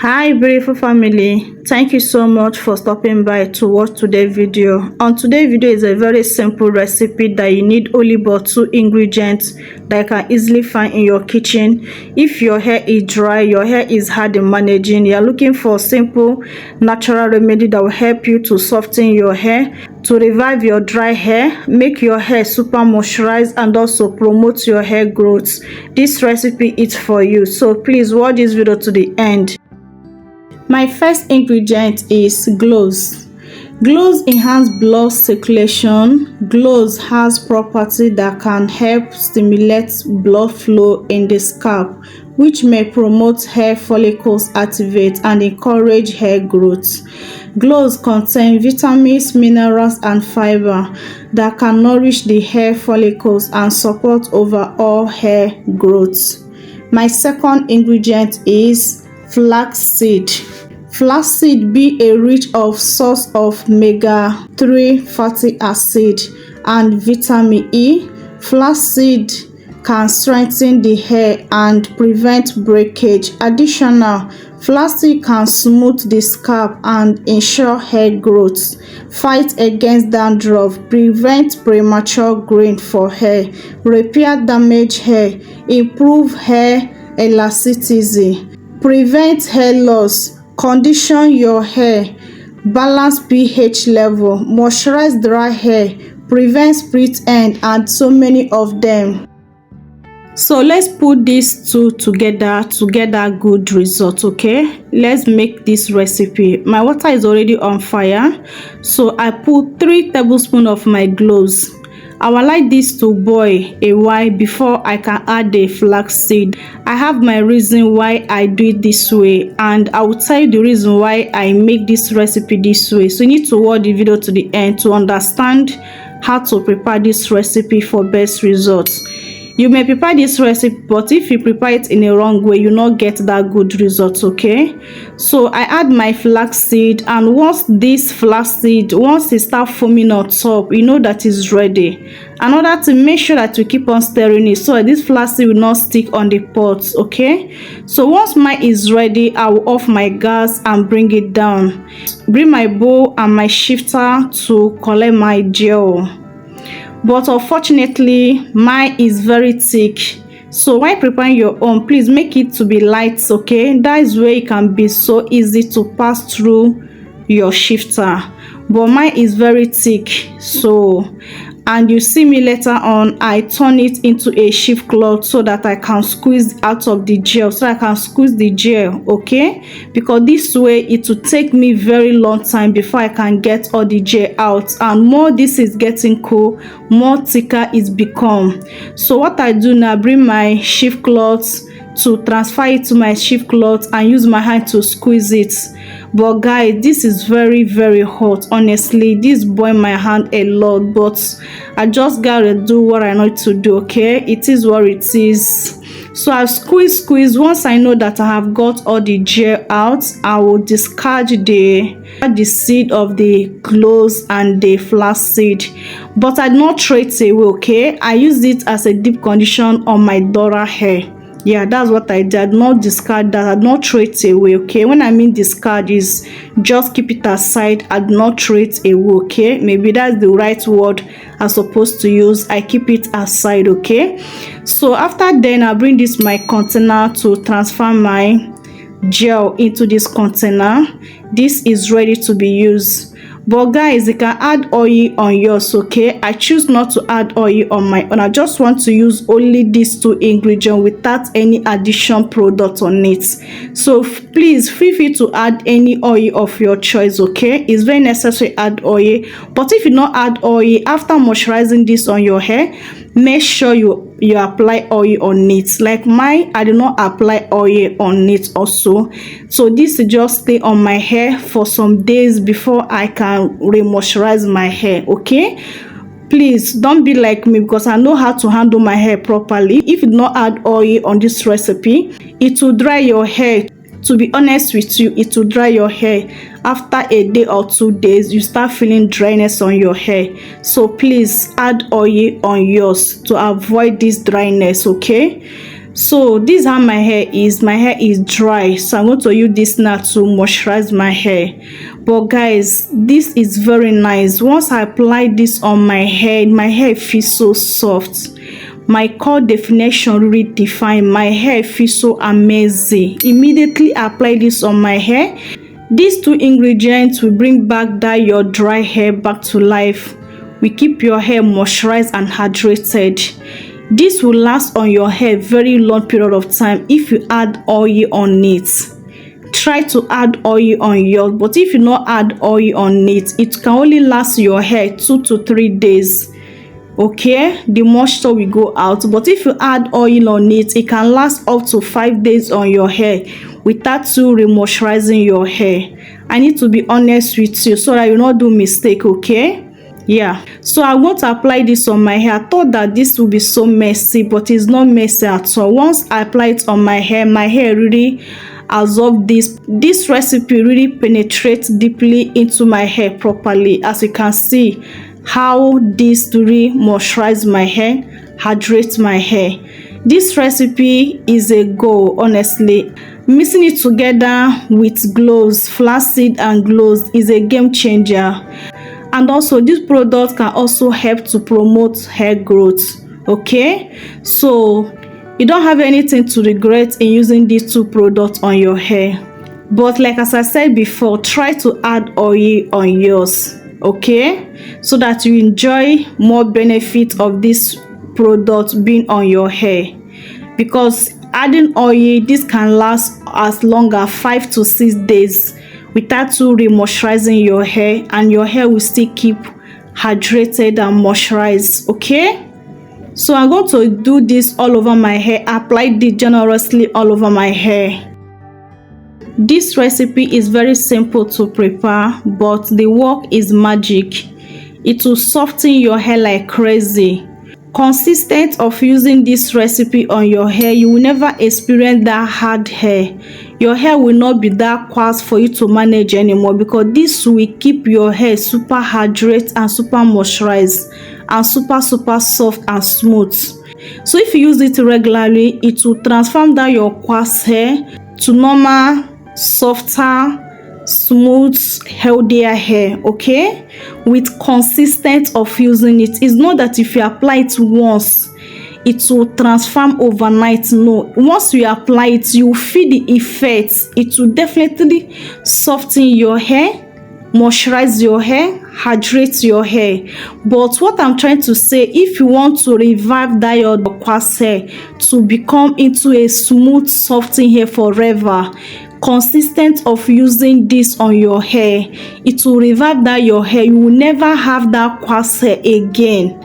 Hi beautiful family, thank you so much for stopping by to watch today's video. On today's video is a very simple recipe that you need only but 2 ingredients that you can easily find in your kitchen. If your hair is dry, your hair is hard in managing, you are looking for simple natural remedy that will help you to soften your hair, to revive your dry hair, make your hair super moisturized, and also promote your hair growth. This recipe is for you, so please watch this video to the end. My first ingredient is gloves. Gloves enhance blood circulation. Gloves has property that can help stimulate blood flow in the scalp, which may promote hair follicles activate and encourage hair growth. Gloves contain vitamins, minerals, and fiber that can nourish the hair follicles and support overall hair growth. My second ingredient is flaxseed. Flaxseed be a rich of source of omega-3 fatty acid and vitamin E. Flaxseed can strengthen the hair and prevent breakage. Additional, flaxseed can smooth the scalp and ensure hair growth, fight against dandruff, prevent premature growing for hair, repair damaged hair, improve hair elasticity, prevent hair loss, condition your hair, balance pH level, moisturize dry hair, prevent split end, and so many of them. So let's put these two together to get that good result. Okay, let's make this recipe. My water is already on fire, so I put 3 tablespoons of my gloves. I would like this to boil a while before I can add the flaxseed. I have my reason why I do it this way, and I will tell you the reason why I make this recipe this way. So you need to watch the video to the end to understand how to prepare this recipe for best results. You may prepare this recipe, but if you prepare it in a wrong way, you will not get that good result. Okay, so I add my flaxseed, and once it start foaming on top, you know that is ready. Another thing, make sure that you keep on stirring it so that this flaxseed will not stick on the pot. Okay, so once mine is ready, I will off my gas and bring it down. Bring my bowl and my shifter to collect my gel. But unfortunately mine is very thick, so while preparing your own, please make it to be light. Okay, that is where it can be so easy to pass through your shifter, but mine is very thick. And you see me later on, I turn it into a shift cloth so that I can squeeze out of the gel, okay, because this way it will take me very long time before I can get all the gel out, and more this is getting cool, more thicker it's become. So what I do now, bring my shift cloth to transfer it to my shift cloth and use my hand to squeeze it. But guys, this is very hot. Honestly, this boil my hand a lot, but I just gotta do what I need to do. Okay, it is what it is. So I squeeze. Once I know that I have got all the gel out, I will discard the seed of the cloves and the flaxseed, but I do not throw it away. Okay, I use it as a deep condition on my daughter hair. Yeah, that's what I did. Not discard that. I did not throw it away. Okay, when I mean discard is just keep it aside. I do not throw it away. Okay, maybe that's the right word I'm supposed to use. I keep it aside. Okay, so after then I bring this my container to transfer my gel into this container. This is ready to be used. But guys, you can add oil on yours. Okay, I choose not to add oil on my own. I just want to use only these 2 ingredients without any addition product on it. So please feel free to add any oil of your choice. Okay, it's very necessary to add oil, but if you not add oil after moisturizing this on your hair, make sure you apply oil on it. Like mine, I do not apply oil on it also, so this will just stay on my hair for some days before I can re-moisturize my hair. Okay, please don't be like me, because I know how to handle my hair properly. If you do not add oil on this recipe, it will dry your hair. To be honest with you, it will dry your hair. After a day or 2 days, you start feeling dryness on your hair. So please add oil on yours to avoid this dryness. Okay, So this is how my hair is. My hair is dry, so I'm going to use this now to moisturize my hair. But guys, this is very nice. Once I apply this on my hair feels so soft. My curl definition really defined. My hair feels so amazing. Immediately apply this on my hair. These two ingredients will bring back that your dry hair back to life. We keep your hair moisturized and hydrated. This will last on your hair very long period of time if you add oil on it. Try to add oil on yours, but if you not add oil on it, it can only last your hair 2 to 3 days. Okay, the moisture will go out, but if you add oil on it, it can last up to 5 days on your hair without you remoisturizing your hair. I need to be honest with you so that you not do mistake. Okay, yeah, so I want to apply this on my hair. I thought that this would be so messy, but it's not messy at all. Once I apply it on my hair really absorb this recipe really penetrates deeply into my hair properly. As you can see how this really moisturize my hair, hydrate my hair. This recipe is a goal, honestly. Mixing it together with gloves, flaxseed and gloves, is a game changer. And also this product can also help to promote hair growth. Okay, so you don't have anything to regret in using these two products on your hair. But like as I said before, try to add oil on yours, okay, so that you enjoy more benefit of this product being on your hair. Because adding oil, this can last as long as 5 to 6 days without you remoisturizing your hair, and your hair will still keep hydrated and moisturized. Okay, so I'm going to do this all over my hair. Apply this generously all over my hair. This recipe is very simple to prepare, but the work is magic. It will soften your hair like crazy. Consistent of using this recipe on your hair, you will never experience that hard hair. Your hair will not be that coarse for you to manage anymore, because this will keep your hair super hydrated and super moisturized and super soft and smooth. So if you use it regularly, it will transform that your coarse hair to normal, softer, smooth, healthier hair. Okay, with consistent of using it. It's not that if you apply it once it will transform overnight. No, once you apply it, you feel the effects. It will definitely soften your hair, moisturize your hair, hydrate your hair. But what I'm trying to say, if you want to revive that your coarse hair to become into a smooth, softened hair forever, consistent of using this on your hair, it will revive that your hair. You will never have that coarse hair again.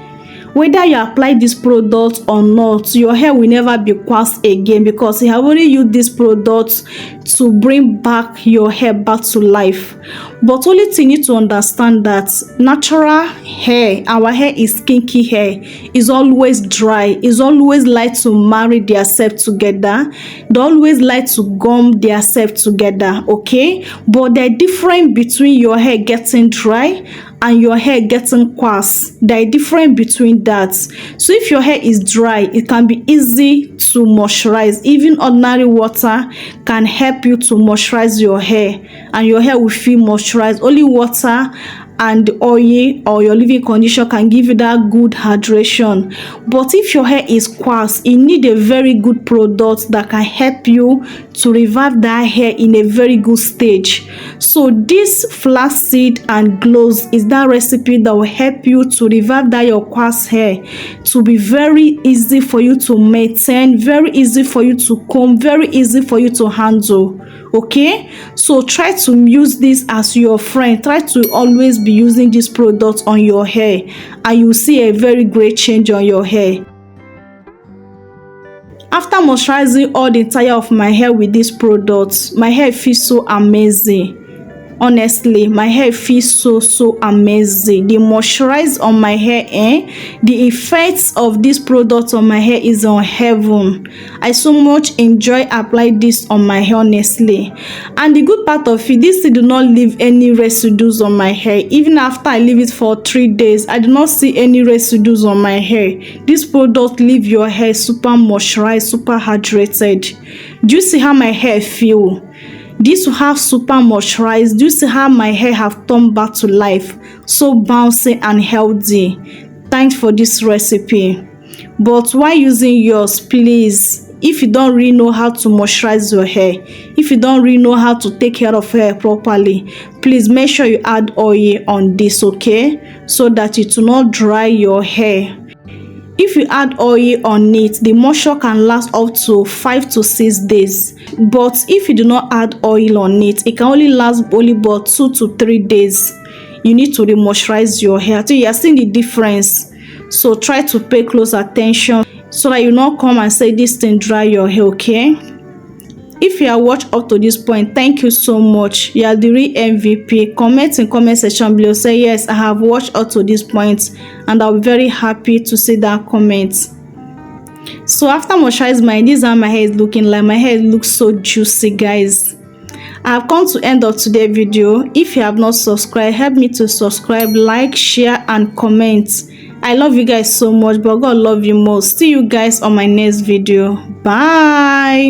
Whether you apply this product or not, your hair will never be coarse again, because you have already used this product to bring back your hair back to life. But only thing you need to understand that natural hair, our hair is kinky hair, is always dry, is always like to marry themselves together. They always like to gum themselves together. Okay, but the difference between your hair getting dry and your hair getting coarse, there is difference between that. So if your hair is dry, it can be easy to moisturize. Even ordinary water can help you to moisturize your hair, and your hair will feel moisturized. Only water and oil or your leave-in conditioner can give you that good hydration. But if your hair is coarse, you need a very good product that can help you to revive that hair in a very good stage. So this flaxseed and gloves is that recipe that will help you to revive that your coarse hair to be very easy for you to maintain, very easy for you to comb, very easy for you to handle. Okay, so try to use this as your friend. Try to always be using this product on your hair, and you will see a very great change on your hair. After moisturizing all the entire of my hair with this product, my hair feels so amazing. Honestly, my hair feels so amazing. The moisturize on my hair, the effects of this product on my hair is on heaven. I so much enjoy apply this on my hair, honestly. And the good part of it, this do not leave any residues on my hair. Even after I leave it for 3 days, I do not see any residues on my hair. This product leave your hair super moisturized, super hydrated. Do you see how my hair feel? This will have super moisturized. Do you see how my hair have turned back to life? So bouncy and healthy. Thanks for this recipe. But while using yours, please, if you don't really know how to moisturize your hair, if you don't really know how to take care of hair properly, please make sure you add oil on this, okay? So that it will not dry your hair. If you add oil on it, the moisture can last up to 5 to 6 days. But if you do not add oil on it, it can only last only about 2 to 3 days. You need to re-moisturize your hair till you are seeing the difference. So try to pay close attention so that you not come and say this thing dry your hair, okay? If you have watched up to this point, thank you so much. You are the real MVP. Comment in comment section below. Say yes, I have watched up to this point, and I'll be very happy to see that comment. So after moisturizing my hair, this is how my hair is looking like. My hair looks so juicy, guys. I have come to end of today's video. If you have not subscribed, help me to subscribe, like, share, and comment. I love you guys so much, but God love you most. See you guys on my next video. Bye.